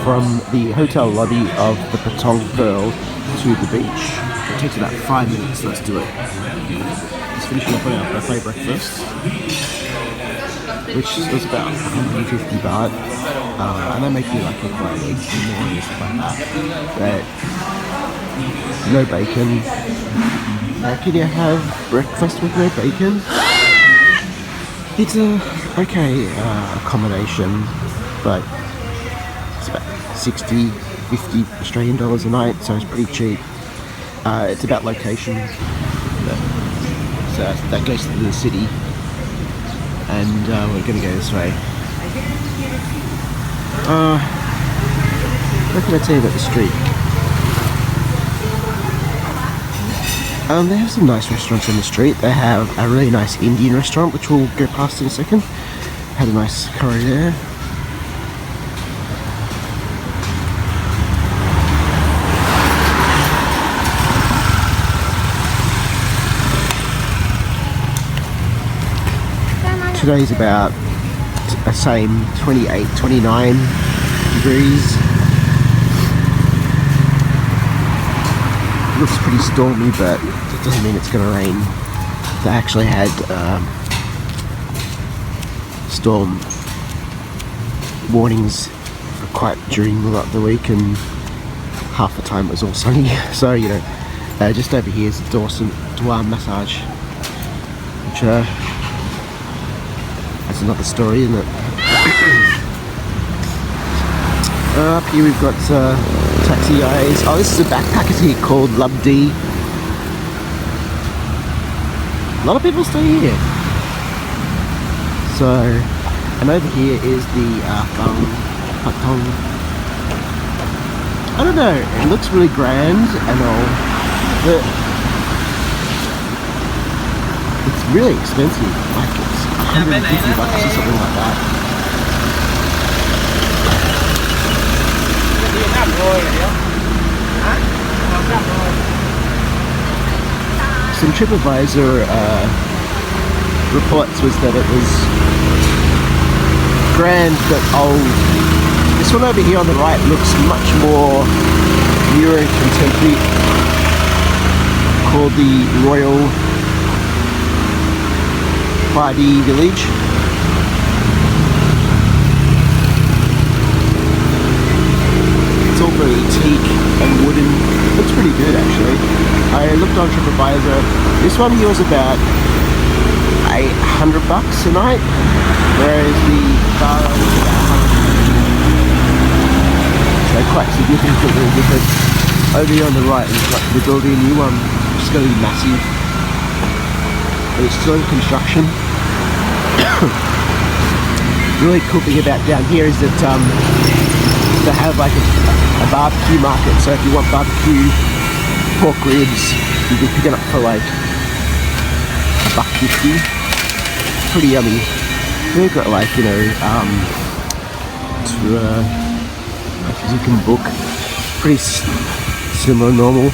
from the hotel lobby of the Patong Pearl to the beach. It takes about 5 minutes, let's do it. Just finishing up on our buffet breakfast, which was about 150 baht. And they make you like a fried eggs and more and stuff like that. But no bacon. Can you have breakfast with no bacon? It's a okay accommodation, but it's about 60, 50 Australian dollars a night, so it's pretty cheap. It's about location. So that goes to the city, and we're going to go this way. What can I tell you about the street? They have some nice restaurants on the street. They have a really nice Indian restaurant, which we'll go past in a second. Had a nice curry there. Today's about the same 28, 29 degrees. It looks pretty stormy, but it doesn't mean it's going to rain. They actually had storm warnings for quite during the week, and half the time it was all sunny. So, you know, just over here is Dawson Dua massage, which that's another story, isn't it? Up here we've got taxi guys. Oh, this is a backpackers here called Labdi. A lot of people stay here. So, and over here is the Patong. I don't know, it looks really grand and all, but it's really expensive. Like it's 150 bucks or something like that. Some TripAdvisor reports was that it was grand but old. This one over here on the right looks much more newer and contemporary, called the Royal Party Village. It's all very teak and wooden. Looks pretty good actually. I looked on TripAdvisor. This one here was about $800 a night, whereas the Farah was about 150. So quite significantly different. Over here on the right, they're building a new one, which is going to be massive. But it's still in construction. Really cool thing about down here is that they have like a barbecue market. So if you want barbecue pork ribs, you can pick it up for like $1.50. Pretty yummy. They've got like, you know, like you can book. Pretty similar, normal.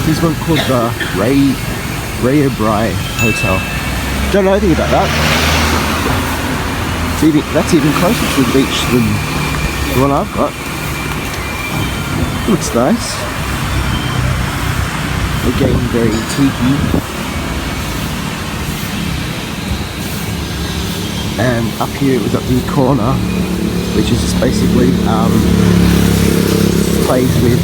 There's one called the Ray Hotel. Don't know anything about that. That's even closer to the beach than the one I've got. Looks nice. Again, very tiki. And up here we've got the corner, which is just basically plays with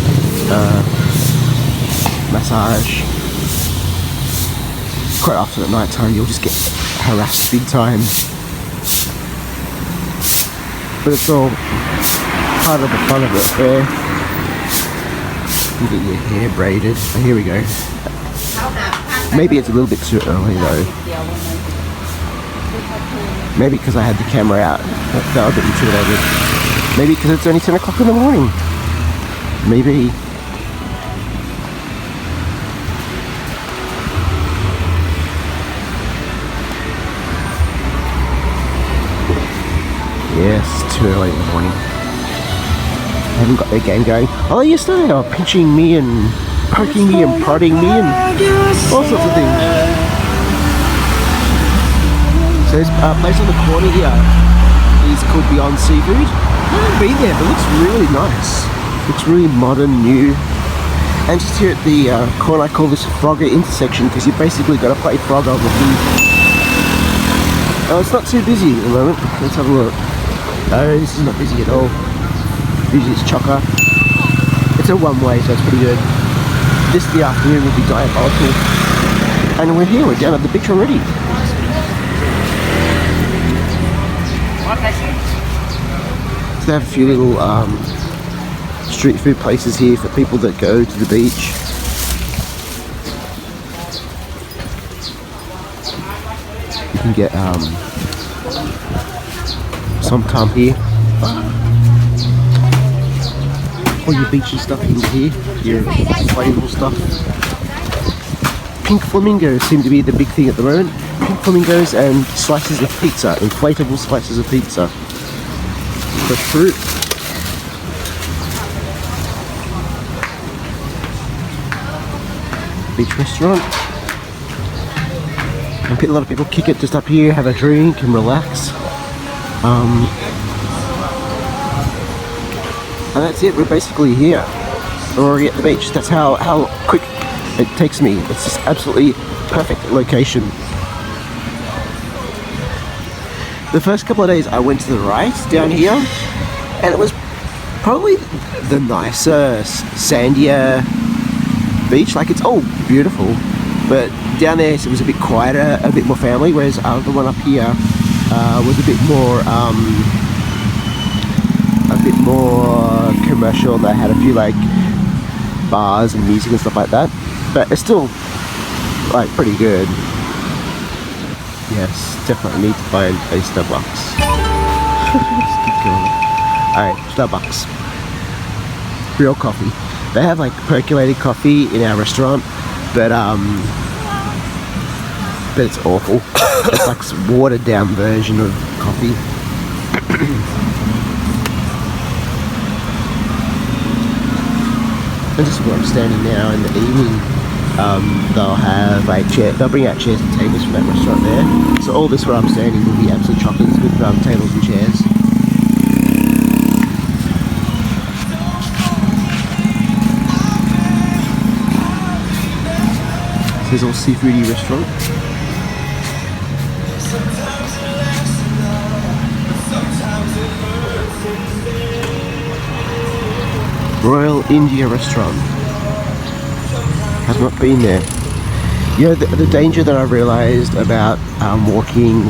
massage. Quite often at night time you'll just get harassed big time, but it's all part of the fun of it. There, you get your hair braided. Oh, here we go. Maybe it's a little bit too early though. Maybe because I had the camera out, that was a bit intimidated. Maybe because it's only 10 o'clock in the morning. Maybe. Yes, too early in the morning. I haven't got their game going. Oh, yesterday they were pinching me and poking me and prodding me and all sorts of things. So this place on the corner here is called Beyond Seafood. I haven't been there, but it looks really nice. Looks really modern, new. And just here at the corner, I call this Frogger intersection because you basically got to play Frogger with food. Oh, it's not too busy at the moment. Let's have a look. No, this is not busy at all. Usually it's chocker. It's a one-way, so it's pretty good. This the afternoon will be diabolical. And we're here, we're down at the beach already. So they have a few little street food places here for people that go to the beach. You can get some time here. All your beachy stuff in here, your inflatable stuff. Pink flamingos seem to be the big thing at the moment. Pink flamingos and slices of pizza, inflatable slices of pizza. Fresh fruit. Beach restaurant. And a lot of people kick it just up here, have a drink and relax. And that's it, we're basically here. We're already at the beach. That's how quick it takes me. It's just absolutely perfect location. The first couple of days I went to the right down here, and it was probably the nicer, sandier beach. Like, it's all beautiful, but down there it was a bit quieter, a bit more family, whereas the one up here was a bit more commercial. They had a few like bars and music and stuff like that, but it's still like pretty good. Yes, definitely need to find a Starbucks. Alright, Starbucks. Real coffee. They have like percolated coffee in our restaurant, but it's awful. It's like a watered down version of coffee. And just where I'm standing now in the evening, they'll have like they'll bring out chairs and tables from that restaurant there. So all this where I'm standing will be absolutely chocolate with tables and chairs. This is all seafoody restaurant. Royal India Restaurant. Have not been there. You know, the danger that I realised about walking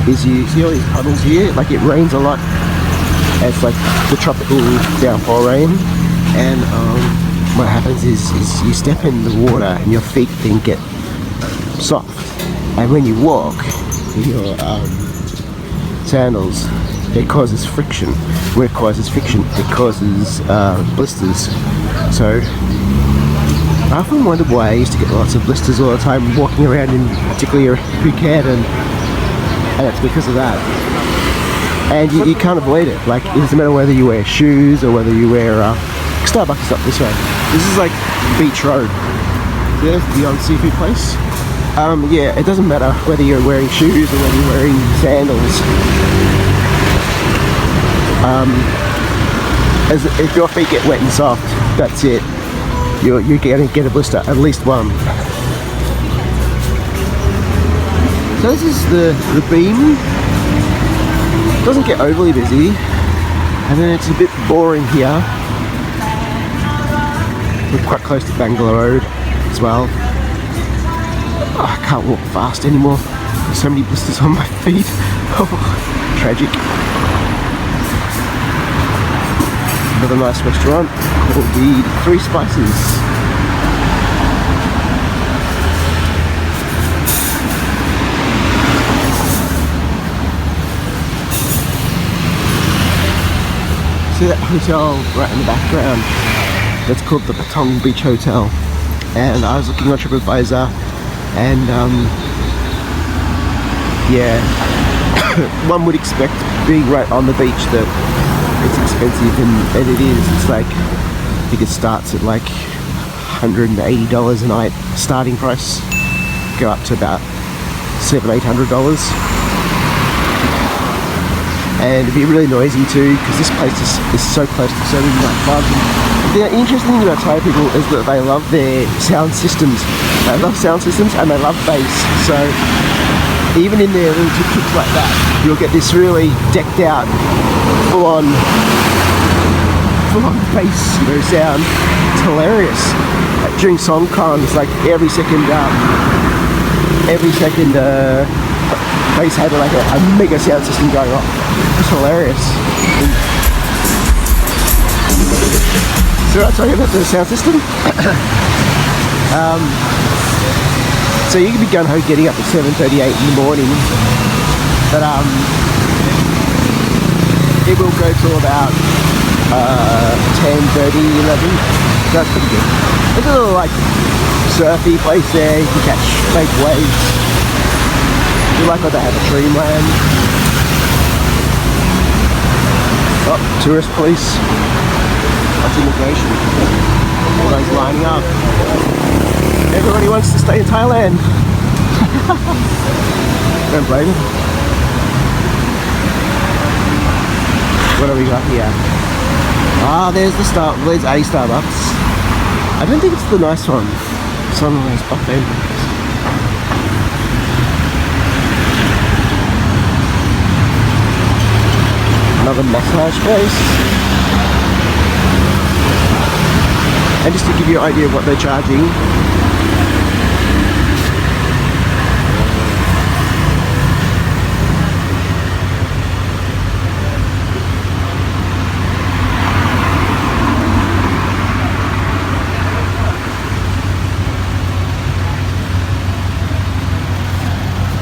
is you see all these puddles here. Like, it rains a lot. It's like the tropical downpour rain, and what happens is you step in the water and your feet then get soft, and when you walk your sandals, it causes friction. When it causes friction, it causes blisters. So I often wondered why I used to get lots of blisters all the time walking around in particularly Phuket, and it's because of that. And you can't avoid it. Like, it doesn't matter whether you wear shoes or whether you wear Starbucks is up this way. This is like Beach Road. There's the Beyond Seafood place. Yeah, it doesn't matter whether you're wearing shoes or whether you're wearing sandals. As if your feet get wet and soft, that's it. You're going to get a blister, at least one. So this is the beam. It doesn't get overly busy, and then it's a bit boring here. We're quite close to Bangalore Road as well. Oh, I can't walk fast anymore. There's so many blisters on my feet. Oh, tragic. Another nice restaurant called the Three Spices. See that hotel right in the background? That's called the Patong Beach Hotel. And I was looking on TripAdvisor, and yeah, one would expect, being right on the beach, that it's expensive, and it is. It's like, I think it starts at like $180 a night starting price, go up to about $700-800. And it'd be really noisy too, because this place is so close to so many nightclubs. The interesting thing about Thai people is that they love their sound systems. They love sound systems and they love bass. So even in their little tuk-tuks like that, you'll get this really decked out, full-on bass, sound. It's hilarious. Like during Songkran, it's like every second bass had like a mega sound system going off. It's hilarious. So I'll tell you about the sound system. So you can be gung ho getting up at 7:38 in the morning, but it will go till about 10:30, 11. That's pretty good. There's a little like surfy place there. You can catch big waves. You like what they have a dreamland. Oh, tourist police. That's immigration. Everyone's lining up. Everybody wants to stay in Thailand. Don't blame them. What do we got here? Ah, there's a Starbucks. I don't think it's the nice one. It's one of those buffet ones. Another massage place. And just to give you an idea of what they're charging,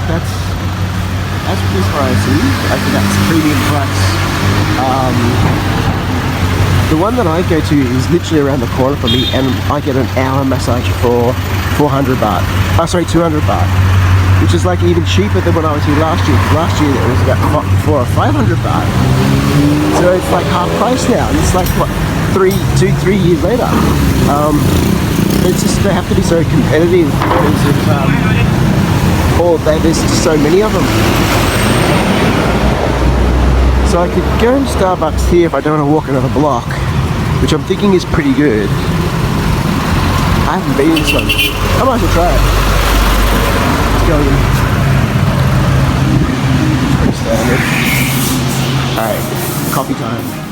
that's pretty pricey. I think that's premium price. The one that I go to is literally around the corner from me, and I get an hour massage for 400 baht. Oh, sorry, 200 baht, which is like even cheaper than when I was here last year. Last year it was about 400 or 500 baht. So it's like half price now, and it's like what, 3 years later. It's just they have to be so competitive because of, there's just so many of them. So I could go into Starbucks here if I don't want to walk another block, which I'm thinking is pretty good. I haven't been in this one. I might as well try it. Let's go in. Pretty standard. Alright, coffee time.